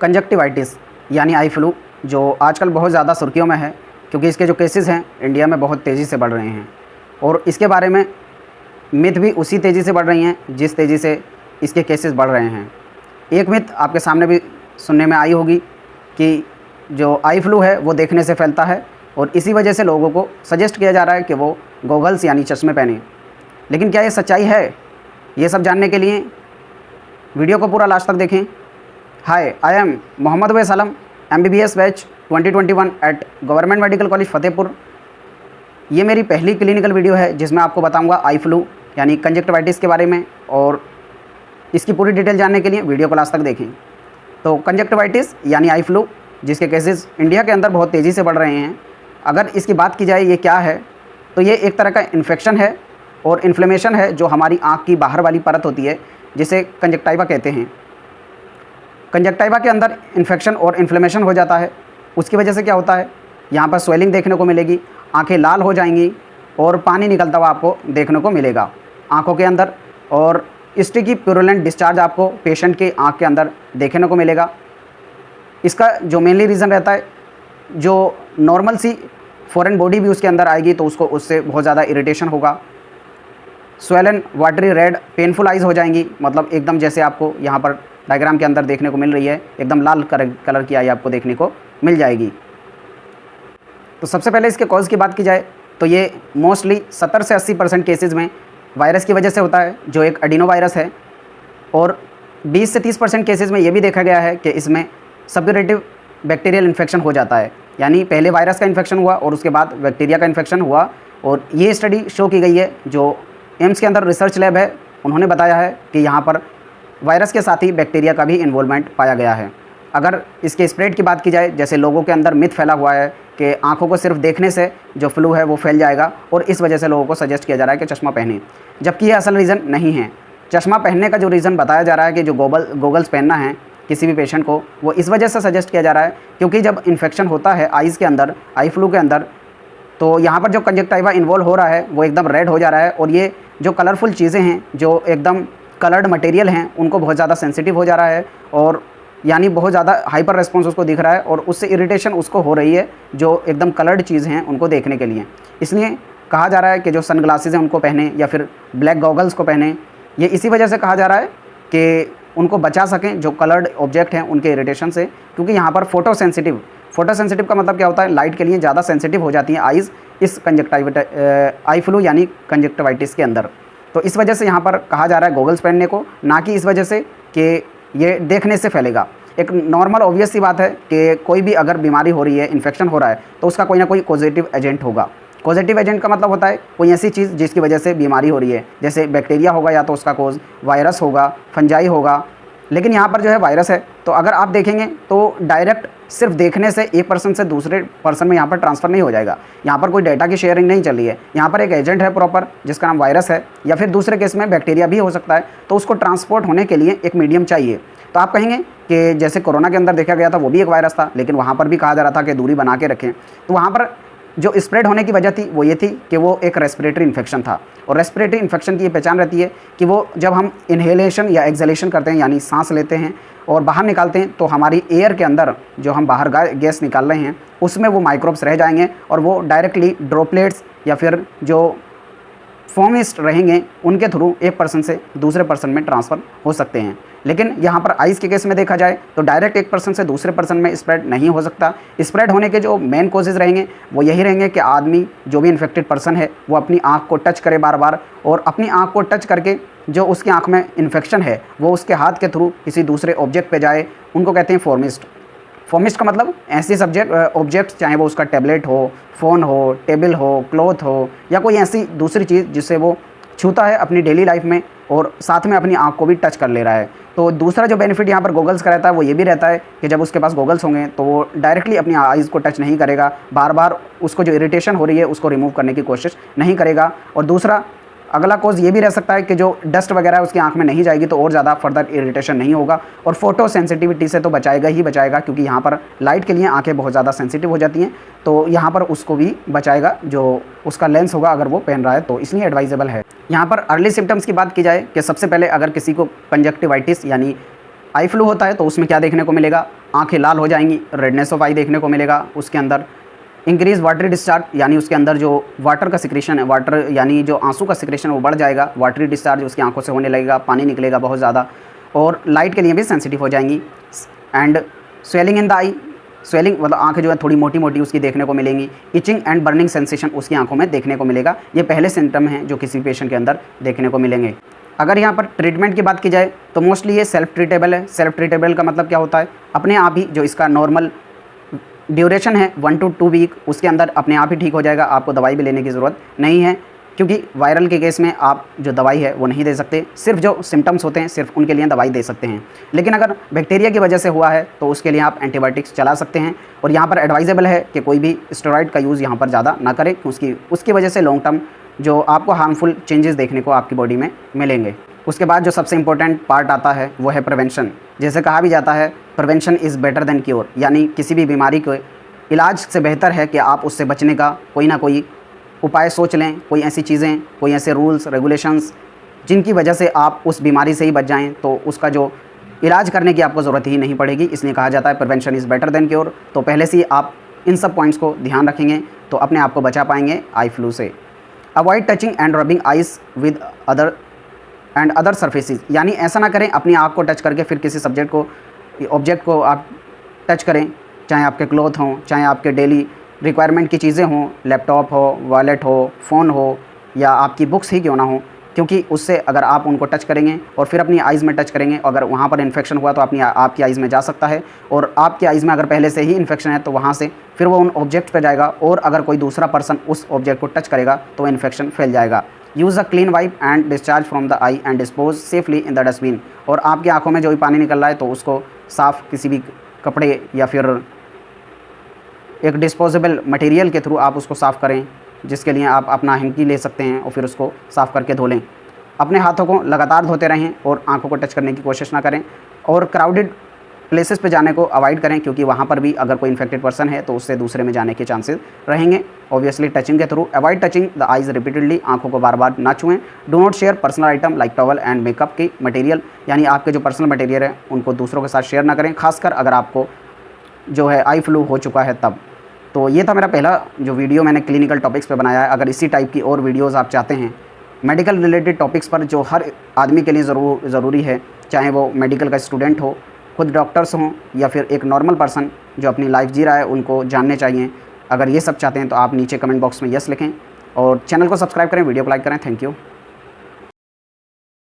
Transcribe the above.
Conjunctivitis यानी eye flu जो आजकल बहुत ज़्यादा सुर्खियों में है, क्योंकि इसके जो केसेस हैं इंडिया में बहुत तेज़ी से बढ़ रहे हैं और इसके बारे में मिथ भी उसी तेज़ी से बढ़ रही हैं जिस तेज़ी से इसके केसेस बढ़ रहे हैं। एक मिथ आपके सामने भी सुनने में आई होगी कि जो आई फ्लू है वो देखने से फैलता है और इसी वजह से लोगों को सजेस्ट किया जा रहा है कि वो गॉगल्स यानी चश्मे पहने। लेकिन क्या ये सच्चाई है? ये सब जानने के लिए वीडियो को पूरा लास्ट तक देखें। हाय, आई एम मोहम्मद वैस आलम, MBBS batch 2021 eight government medical college Fatehpur. ये मेरी पहली क्लिनिकल वीडियो है जिसमें आपको बताऊंगा आई फ्लू यानी कंजक्टिवाइटिस के बारे में, और इसकी पूरी डिटेल जानने के लिए वीडियो को लास्ट तक देखें। तो कंजक्टिवाइटिस यानी आई फ्लू जिसके केसेस इंडिया के अंदर बहुत तेज़ी से बढ़ रहे हैं, अगर इसकी बात की जाए ये क्या है तो ये एक तरह का इन्फेक्शन है और इन्फ्लेमेशन है जो हमारी आँख की बाहर वाली परत होती है जिसे कंजक्टाइवा कहते हैं। कंजक्टाइवा के अंदर इन्फेक्शन और इन्फ्लेमेशन हो जाता है। उसकी वजह से क्या होता है, यहाँ पर स्वेलिंग देखने को मिलेगी, आंखें लाल हो जाएंगी और पानी निकलता हुआ आपको देखने को मिलेगा आंखों के अंदर, और स्टिकी प्यूरुलेंट डिस्चार्ज आपको पेशेंट के आँख के अंदर देखने को मिलेगा। इसका जो मेनली रीज़न रहता है, जो नॉर्मल सी फॉरेन बॉडी भी उसके अंदर आएगी तो उसको उससे बहुत ज़्यादा इरिटेशन होगा। Swollen, watery, red, painful eyes हो जाएंगी, मतलब एकदम जैसे आपको यहाँ पर डायग्राम के अंदर देखने को मिल रही है, एकदम लाल कलर की आई आपको देखने को मिल जाएगी। तो सबसे पहले इसके कॉज की बात की जाए तो ये मोस्टली 70 से 80% केसेज़ में वायरस की वजह से होता है जो एक एडिनो वायरस है, और 20 से 30% केसेज़ में ये भी देखा गया है कि इसमें सबक्यूरेटिव बैक्टीरियल इन्फेक्शन हो जाता है, यानी पहले वायरस का इन्फेक्शन हुआ और उसके बाद बैक्टीरिया का इन्फेक्शन हुआ। और ये स्टडी शो की गई है, जो एम्स के अंदर रिसर्च लैब है उन्होंने बताया है कि यहाँ पर वायरस के साथ ही बैक्टीरिया का भी इन्वॉल्वमेंट पाया गया है। अगर इसके स्प्रेड की बात की जाए, जैसे लोगों के अंदर मिथ फैला हुआ है कि आंखों को सिर्फ देखने से जो फ्लू है वो फैल जाएगा और इस वजह से लोगों को सजेस्ट किया जा रहा है कि चश्मा पहने, जबकि ये असल रीज़न नहीं है। चश्मा पहनने का जो रीज़न बताया जा रहा है कि जो गॉगल्स पहनना है किसी भी पेशेंट को, वो इस वजह से सजेस्ट किया जा रहा है क्योंकि जब इन्फेक्शन होता है आइज़ के अंदर, आई फ्लू के अंदर, तो यहाँ पर जो कंजक्टाइवा इन्वॉल्व हो रहा है वो एकदम रेड हो जा रहा है और ये जो कलरफुल चीज़ें हैं, जो एकदम कलर्ड मटेरियल हैं, उनको बहुत ज़्यादा सेंसिटिव हो जा रहा है और यानी बहुत ज़्यादा हाइपर रेस्पॉन्स उसको दिख रहा है और उससे इरिटेशन उसको हो रही है जो एकदम कलर्ड चीज़ हैं उनको देखने के लिए। इसलिए कहा जा रहा है कि जो सनग्लासेस हैं उनको पहने या फिर ब्लैक गॉगल्स को पहने। ये इसी वजह से कहा जा रहा है कि उनको बचा सकें जो कलर्ड ऑब्जेक्ट हैं उनके इरिटेशन से, क्योंकि यहाँ पर फोटो सेंसिटिव का मतलब क्या होता है, लाइट के लिए ज़्यादा सेंसिटिव हो जाती हैं आइज़ इस आई फ्लू यानी कंजक्टिवाइटिस के अंदर। तो इस वजह से यहाँ पर कहा जा रहा है गॉगल्स पहनने को, ना कि इस वजह से कि ये देखने से फैलेगा। एक नॉर्मल ऑब्वियस सी बात है कि कोई भी अगर बीमारी हो रही है, इन्फेक्शन हो रहा है, तो उसका कोई ना कोई पॉजिटिव एजेंट होगा। पॉजिटिव एजेंट का मतलब होता है कोई ऐसी चीज़ जिसकी वजह से बीमारी हो रही है, जैसे बैक्टीरिया होगा या तो उसका कोज वायरस होगा, फंजाई होगा। लेकिन यहाँ पर जो है वायरस है, तो अगर आप देखेंगे तो डायरेक्ट सिर्फ देखने से एक पर्सन से दूसरे पर्सन में यहाँ पर ट्रांसफ़र नहीं हो जाएगा। यहाँ पर कोई डेटा की शेयरिंग नहीं चल रही है, यहाँ पर एक एजेंट है प्रॉपर जिसका नाम वायरस है, या फिर दूसरे केस में बैक्टीरिया भी हो सकता है, तो उसको ट्रांसपोर्ट होने के लिए एक मीडियम चाहिए। तो आप कहेंगे कि जैसे कोरोना के अंदर देखा गया था वो भी एक वायरस था, लेकिन वहाँ पर भी कहा जा रहा था कि दूरी बना के रखें। तो वहाँ पर जो स्प्रेड होने की वजह थी वो ये थी कि वो एक रेस्पिरेटरी इन्फेक्शन था, और रेस्पिरेटरी इन्फेक्शन की ये पहचान रहती है कि वो जब हम इन्हेलेशन या एक्सहेलेशन करते हैं, यानी सांस लेते हैं और बाहर निकालते हैं, तो हमारी एयर के अंदर जो हम बाहर गैस निकाल रहे हैं उसमें वो माइक्रोब्स रह जाएंगे और वो डायरेक्टली ड्रॉपलेट्स या फिर जो फॉर्मिस्ट रहेंगे उनके थ्रू एक पर्सन से दूसरे पर्सन में ट्रांसफ़र हो सकते हैं। लेकिन यहाँ पर आइज़ के केस में देखा जाए तो डायरेक्ट एक पर्सन से दूसरे पर्सन में स्प्रेड नहीं हो सकता। स्प्रेड होने के जो मेन कॉजेज़ रहेंगे वो यही रहेंगे कि आदमी, जो भी इन्फेक्टेड पर्सन है, वो अपनी आँख को टच करे बार बार, और अपनी आँख को टच करके जो उसकी आँख में इन्फेक्शन है वो उसके हाथ के थ्रू किसी दूसरे ऑब्जेक्ट पे जाए, उनको कहते हैं फॉर्मिस्ट। फॉर्मिस्ट का मतलब ऐसी ऑब्जेक्ट, चाहे वो उसका टैबलेट हो, फ़ोन हो, टेबल हो, क्लॉथ हो, या कोई ऐसी दूसरी चीज़ जिससे वो छूता है अपनी डेली लाइफ में और साथ में अपनी आँख को भी टच कर ले रहा है। तो दूसरा जो बेनिफिट यहाँ पर गॉगल्स का रहता है वो ये भी रहता है कि जब उसके पास गॉगल्स होंगे तो वो डायरेक्टली अपनी आइज़ को टच नहीं करेगा, बार बार उसको जो इरिटेशन हो रही है उसको रिमूव करने की कोशिश नहीं करेगा। और दूसरा अगला कॉज ये भी रह सकता है कि जो डस्ट वगैरह है उसकी आंख में नहीं जाएगी, तो और ज़्यादा फर्दर इरिटेशन नहीं होगा, और फोटो सेंसिटिविटी से तो बचाएगा ही बचाएगा, क्योंकि यहाँ पर लाइट के लिए आंखें बहुत ज़्यादा सेंसिटिव हो जाती हैं, तो यहाँ पर उसको भी बचाएगा जो उसका लेंस होगा अगर वो पहन रहा है, तो इसलिए एडवाइजेबल है। यहाँ पर अर्ली सिम्टम्स की बात की जाए कि सबसे पहले अगर किसी को कंजक्टिवाइटिस यानी आई फ्लू होता है तो उसमें क्या देखने को मिलेगा, आंखें लाल हो जाएंगी, रेडनेस ऑफ आई देखने को मिलेगा उसके अंदर। इंक्रीज वाटरी डिस्चार्ज, यानी उसके अंदर जो वाटर का सिक्रेशन है, वाटर यानी जो आंसू का सिक्रेशन वो बढ़ जाएगा, वाटरी डिस्चार्ज उसकी आंखों से होने लगेगा, पानी निकलेगा बहुत ज़्यादा, और लाइट के लिए भी सेंसिटिव हो जाएंगी। And swelling in the I, swelling मतलब आंखें जो है थोड़ी मोटी मोटी उसकी देखने को मिलेंगी। इचिंग एंड बर्निंग सेंसेशन उसकी आंखों में देखने को मिलेगा। ये पहले सिम्टम हैं जो किसी पेशेंट के अंदर देखने को मिलेंगे। अगर यहाँ पर ट्रीटमेंट की बात की जाए तो मोस्टली ये सेल्फ ट्रीटेबल है। सेल्फ ट्रीटेबल का मतलब क्या होता है, अपने आप ही जो इसका नॉर्मल ड्यूरेशन है 1 to 2 वीक, उसके अंदर अपने आप ही ठीक हो जाएगा। आपको दवाई भी लेने की ज़रूरत नहीं है, क्योंकि वायरल के केस में आप जो दवाई है वो नहीं दे सकते, सिर्फ जो सिम्टम्स होते हैं सिर्फ उनके लिए दवाई दे सकते हैं। लेकिन अगर बैक्टीरिया की वजह से हुआ है तो उसके लिए आप एंटीबायोटिक्स चला सकते हैं। और यहाँ पर एडवाइजेबल है कि कोई भी स्टेरॉइड का यूज़ यहाँ पर ज़्यादा ना करें, क्योंकि उसकी वजह से लॉन्ग टर्म जो आपको हार्मफुल चेंजेस देखने को आपकी बॉडी में मिलेंगे। उसके बाद जो सबसे इंपॉर्टेंट पार्ट आता है वो है प्रिवेंशन। जैसे कहा भी जाता है prevention is better than cure, यानी किसी भी बीमारी को इलाज से बेहतर है कि आप उससे बचने का कोई ना कोई उपाय सोच लें, कोई ऐसी चीज़ें, कोई ऐसे रूल्स रेगुलेशंस जिनकी वजह से आप उस बीमारी से ही बच जाएं, तो उसका जो इलाज करने की आपको ज़रूरत ही नहीं पड़ेगी। इसलिए कहा जाता है prevention is better than cure. तो पहले से ही आप इन सब पॉइंट्स को ध्यान रखेंगे तो अपने आप को बचा पाएंगे आई फ्लू से। Avoid touching and rubbing eyes with other surfaces, यानी ऐसा ना करें अपनी आँख को टच करके फिर किसी ऑब्जेक्ट को आप टच करें, चाहे आपके क्लॉथ हों, चाहे आपके डेली रिक्वायरमेंट की चीज़ें हों, लैपटॉप हो, वॉलेट हो, फ़ोन हो, या आपकी बुक्स ही क्यों ना हो, क्योंकि उससे अगर आप उनको टच करेंगे और फिर अपनी आइज़ में टच करेंगे, अगर वहाँ पर इन्फेक्शन हुआ तो आपकी आइज़ में जा सकता है, और आपकी आइज़ में अगर पहले से ही इन्फेक्शन है तो वहाँ से फिर वो उन ऑब्जेक्ट पर जाएगा, और अगर कोई दूसरा पर्सन उस ऑब्जेक्ट को टच करेगा तो इन्फेक्शन फैल जाएगा। Use a clean wipe and discharge from the I and dispose safely in the dustbin, और आपकी आँखों में जो भी पानी निकल रहा है तो उसको साफ़ किसी भी कपड़े या फिर एक डिस्पोजेबल मटेरियल के थ्रू आप उसको साफ़ करें, जिसके लिए आप अपना हैंकी ले सकते हैं और फिर उसको साफ़ करके धो लें। अपने हाथों को लगातार धोते रहें और आंखों को टच करने की कोशिश ना करें, और क्राउडेड प्लेसेस पे जाने को अवॉइड करें, क्योंकि वहाँ पर भी अगर कोई इन्फेक्टेड पर्सन है तो उससे दूसरे में जाने के चांसेस रहेंगे। ऑब्वियसली टचिंग के through avoid touching the eyes repeatedly, आंखों को बार बार ना छुएं। Do not share personal item like towel and makeup की मटेरियल, यानी आपके जो पर्सनल मटेरियल है उनको दूसरों के साथ शेयर ना करें, खासकर अगर आपको जो है आई फ्लू हो चुका है तब। तो ये था मेरा पहला जो वीडियो मैंने क्लिनिकल टॉपिक्स पे बनाया है। अगर इसी टाइप की और वीडियोस आप चाहते हैं मेडिकल रिलेटेड टॉपिक्स पर, जो हर आदमी के लिए ज़रूरी है, चाहे वो मेडिकल का स्टूडेंट हो, खुद डॉक्टर्स हों, या फिर एक नॉर्मल पर्सन जो अपनी लाइफ जी रहा है, उनको जानने चाहिए। अगर ये सब चाहते हैं तो आप नीचे कमेंट बॉक्स में यस लिखें और चैनल को सब्सक्राइब करें, वीडियो को लाइक करें। Thank you.